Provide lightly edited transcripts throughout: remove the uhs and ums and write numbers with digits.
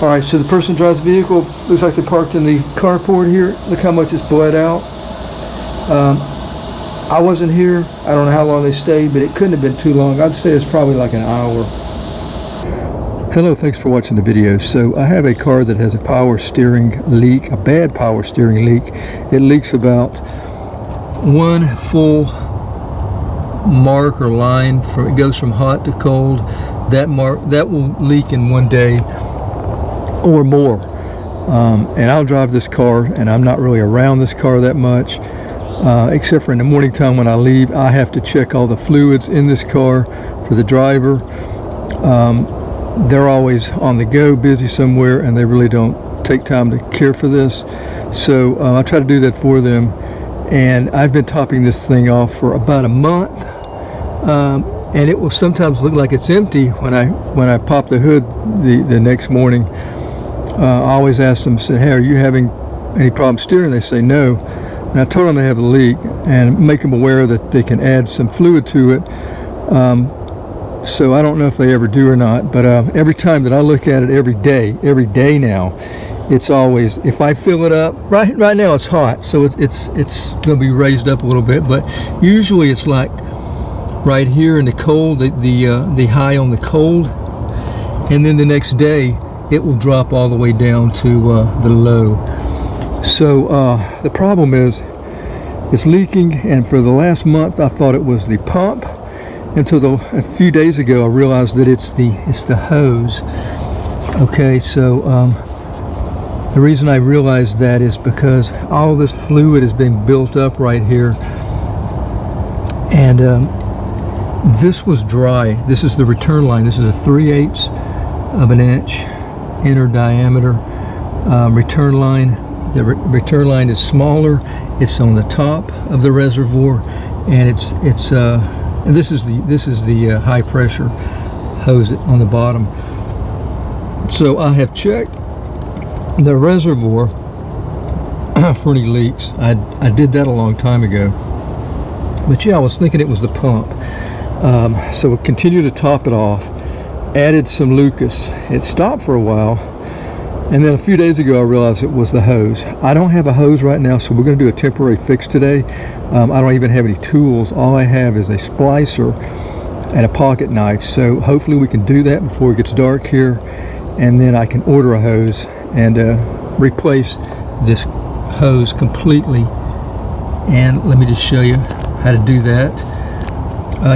All right, so the person who drives the vehicle, looks like they parked in the carport here. Look how much it's bled out. I wasn't here. I don't know how long they stayed, but it couldn't have been too long. I'd say it's probably like an hour. Hello, thanks for watching the video. So I have a car that has a power steering leak, a bad power steering leak. It leaks about one full mark or line from, it goes from hot to cold. That will leak in one day or more. And I'll drive this car, and I'm not really around this car that much, except for in the morning time when I leave. I have to check all the fluids in this car for the driver. They're always on the go, busy somewhere, and they really don't take time to care for this. So I try to do that for them. And I've been topping this thing off for about a month. And it will sometimes look like it's empty when I pop the hood the next morning. I always ask them, say, hey, are you having any problem steering? They say no. And I told them they have a leak and make them aware that they can add some fluid to it. So I don't know if they ever do or not, but every time that I look at it, every day now, it's always, if I fill it up, right now it's hot, so it's going to be raised up a little bit, but usually it's like right here in the cold, the high on the cold, and then the next day it will drop all the way down to the low. So the problem is it's leaking, and for the last month I thought it was the pump until a few days ago I realized that it's the hose. Okay, so the reason I realized that is because all this fluid has been built up right here, and this was dry. This is the return line. This is a 3/8 of an inch inner diameter return line. The return line is smaller. It's on the top of the reservoir, and and this is the high pressure hose on the bottom. So I have checked the reservoir for any leaks. I did that a long time ago, but yeah, I was thinking it was the pump. So we continued to top it off, added some Lucas. It stopped for a while, and then a few days ago I realized it was the hose. I don't have a hose right now, so we're going to do a temporary fix today. I don't even have any tools. All I have is a splicer and a pocket knife, so hopefully we can do that before it gets dark here, and then I can order a hose and replace this hose completely. And let me just show you how to do that.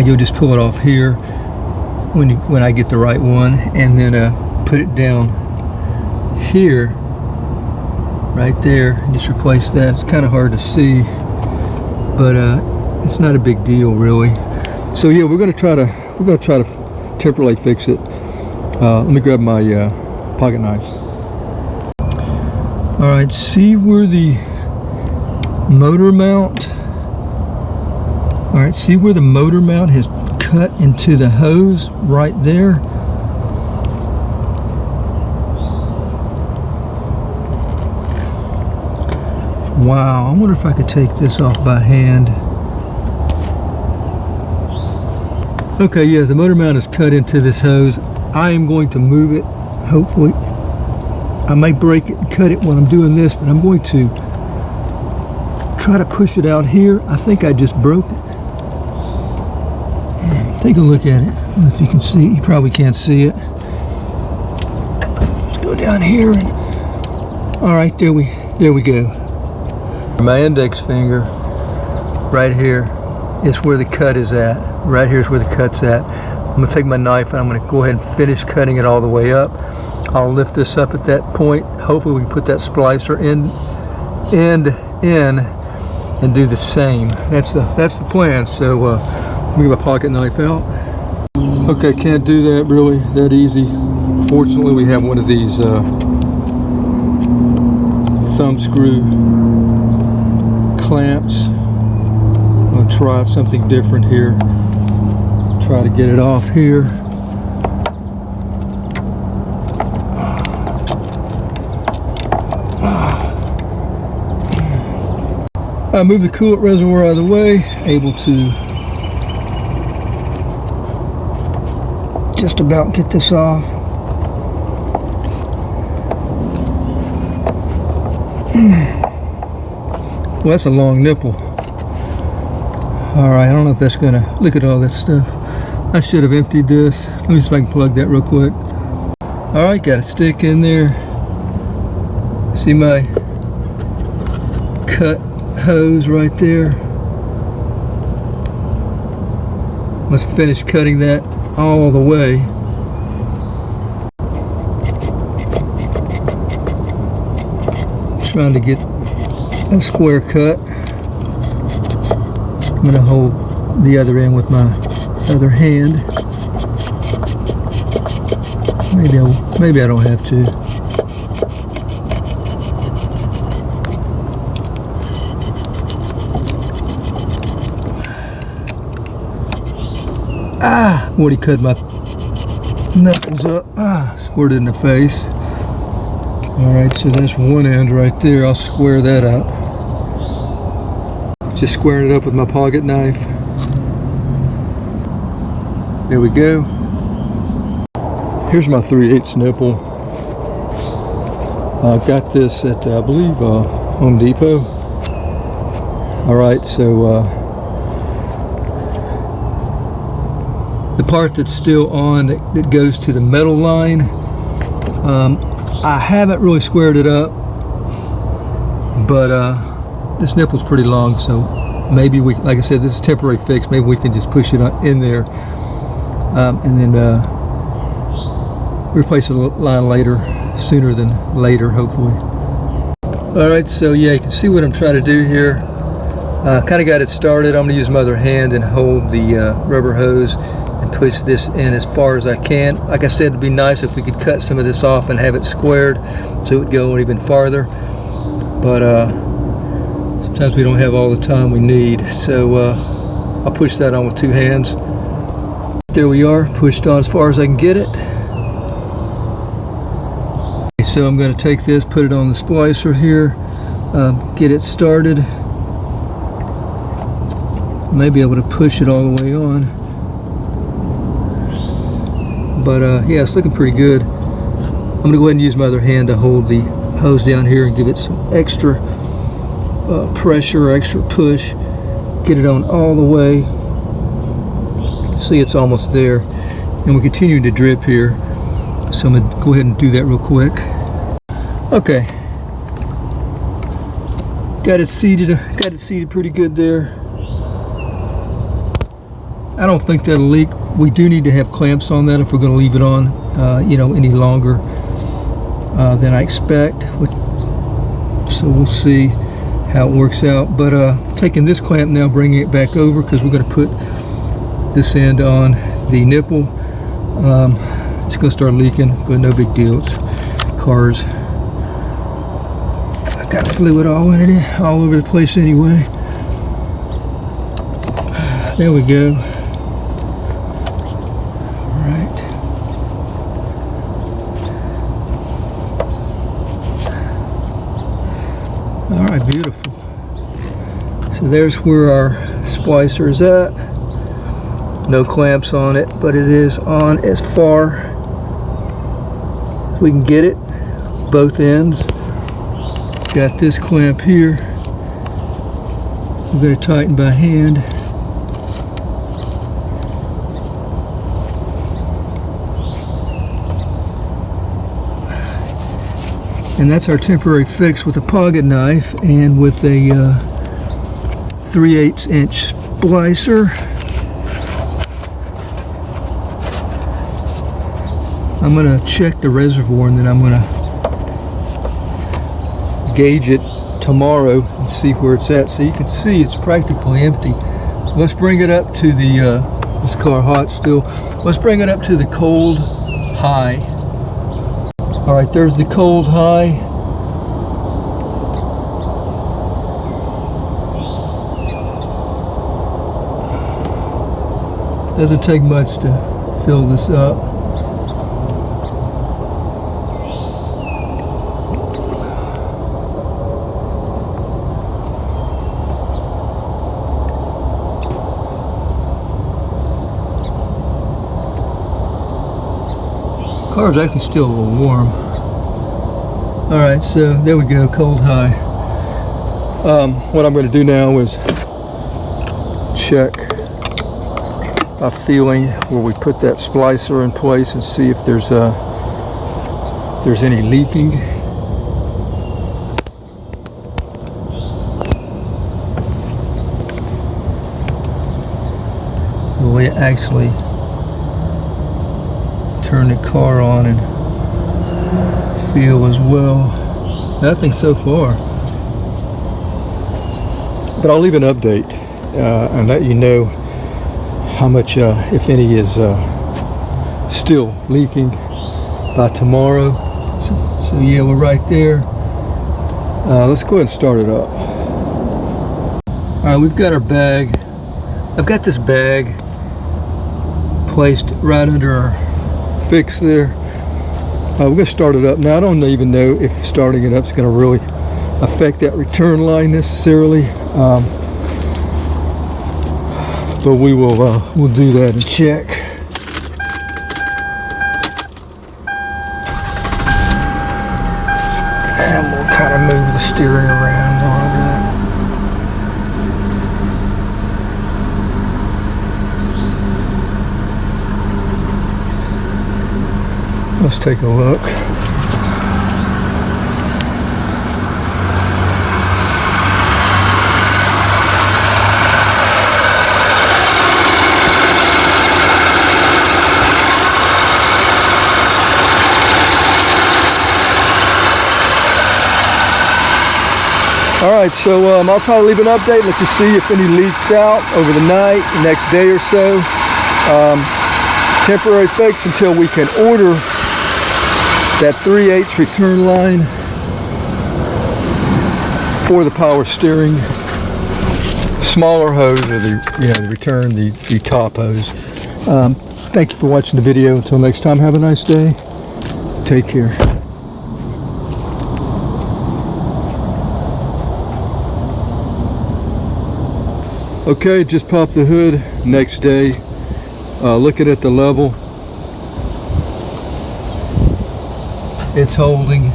You'll just pull it off here when I get the right one, and then put it down here, right there, and just replace that. It's kind of hard to see, but it's not a big deal really. So yeah, we're gonna try to temporarily fix it. Let me grab my pocket knife. All right, see where the motor mount. All right, see where the motor mount has cut into the hose right there. Wow, I wonder if I could take this off by hand. Okay, yeah, the motor mount is cut into this hose. I am going to move it, hopefully. I may break it and cut it when I'm doing this, but I'm going to try to push it out here. I think I just broke it. Take a look at it. I don't know if you can see it. You probably can't see it. Let's go down here and all right, there we go. My index finger right here is where the cut is at. Right here is where the cut's at. I'm gonna take my knife and I'm gonna go ahead and finish cutting it all the way up. I'll lift this up at that point. Hopefully we can put that splicer end in and do the same. That's the plan. So let me get my pocket knife out. Okay, can't do that really that easy. Fortunately, we have one of these thumb screw clamps. I'm gonna try something different here. Try to get it off here. I moved the coolant reservoir out of the way, able to just about get this off. Well, that's a long nipple. All right, I don't know if that's gonna, look at all that stuff. I should have emptied this. Let me see if I can plug that real quick. All right, got a stick in there. See my cut hose right there. Let's finish cutting that all the way. Trying to get a square cut. I'm going to hold the other end with my other hand. Maybe I don't have to. Ah, Woody cut my knuckles up. Ah, squirted in the face. Alright, so that's one end right there. I'll square that up. Just squaring it up with my pocket knife. There we go. Here's my 3/8 nipple. I got this at, I believe, Home Depot. Alright, so the part that's still on that goes to the metal line, I haven't really squared it up, but this nipple's pretty long, so maybe we, like I said, this is a temporary fix. Maybe we can just push it in there and then replace the line later, sooner than later, hopefully. All right, so yeah, you can see what I'm trying to do here. Kind of got it started. I'm going to use my other hand and hold the rubber hose and push this in as far as I can. Like I said, it'd be nice if we could cut some of this off and have it squared so it would go even farther, but sometimes we don't have all the time we need, so I'll push that on with two hands. There we are, pushed on as far as I can get it. So I'm going to take this, put it on the splicer here, get it started. May be able to push it all the way on, but yeah, it's looking pretty good. I'm going to go ahead and use my other hand to hold the hose down here and give it some extra pressure, extra push. Get it on all the way. You can see it's almost there, and we're continuing to drip here, so I'm going to go ahead and do that real quick. Okay, got it seated pretty good there. I don't think that'll leak. We do need to have clamps on that if we're going to leave it on, you know, any longer than I expect. So we'll see how it works out. But taking this clamp now, bringing it back over, because we're going to put this end on the nipple. It's going to start leaking, but no big deal. It's cars. I got fluid all over the place anyway. There we go. All right, beautiful. So there's where our splicer is at. No clamps on it, but it is on as far as we can get it, both ends. Got this clamp here. We're going to tighten by hand. And that's our temporary fix with a pocket knife and with a 3/8 inch splicer. I'm going to check the reservoir, and then I'm going to gauge it tomorrow and see where it's at. So you can see it's practically empty. Let's bring it up to the, this car hot still. Let's bring it up to the cold high. All right, there's the cold high. Doesn't take much to fill this up. Car's actually still a little warm. Alright, so there we go, cold high. What I'm going to do now is check a feeling where we put that splicer in place and see if there's any leaking. We actually turn the car on and feel as well. Nothing so far, but I'll leave an update and let you know how much, if any, is still leaking by tomorrow. So yeah, we're right there. Let's go ahead and start it up. All right, we've got our bag. I've got this bag placed right under our fix there. We're going to start it up. Now, I don't even know if starting it up is going to really affect that return line necessarily. But we will we'll do that and check. And we'll kind of move the steering around a little bit. Let's take a look. All right, so I'll probably leave an update, let you see if any leaks out over the night, the next day or so. Temporary fix until we can order that 3/8 return line for the power steering. Smaller hose, or the return, the top hose. Thank you for watching the video. Until next time, have a nice day. Take care. Okay, just popped the hood. Next day, looking at the level, it's holding.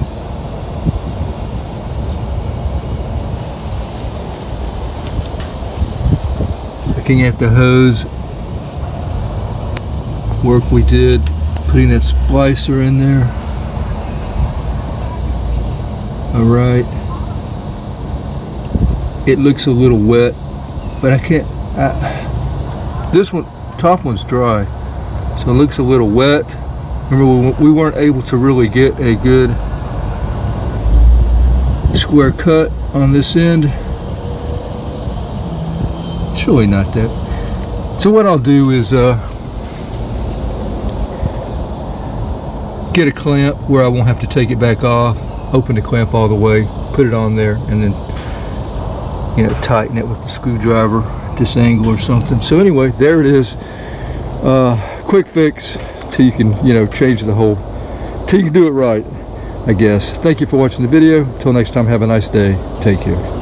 Looking at the hose work we did, putting that splicer in there. All right, it looks a little wet, but I can't, this one, top one's dry, so it looks a little wet. Remember, we weren't able to really get a good square cut on this end. It's really not that. So what I'll do is get a clamp where I won't have to take it back off, open the clamp all the way, put it on there, and then tighten it with the screwdriver at this angle or something. So anyway, there it is. Quick fix till you can change the whole, till you can do it right, I guess. Thank you for watching the video. Until next time, have a nice day. Take care.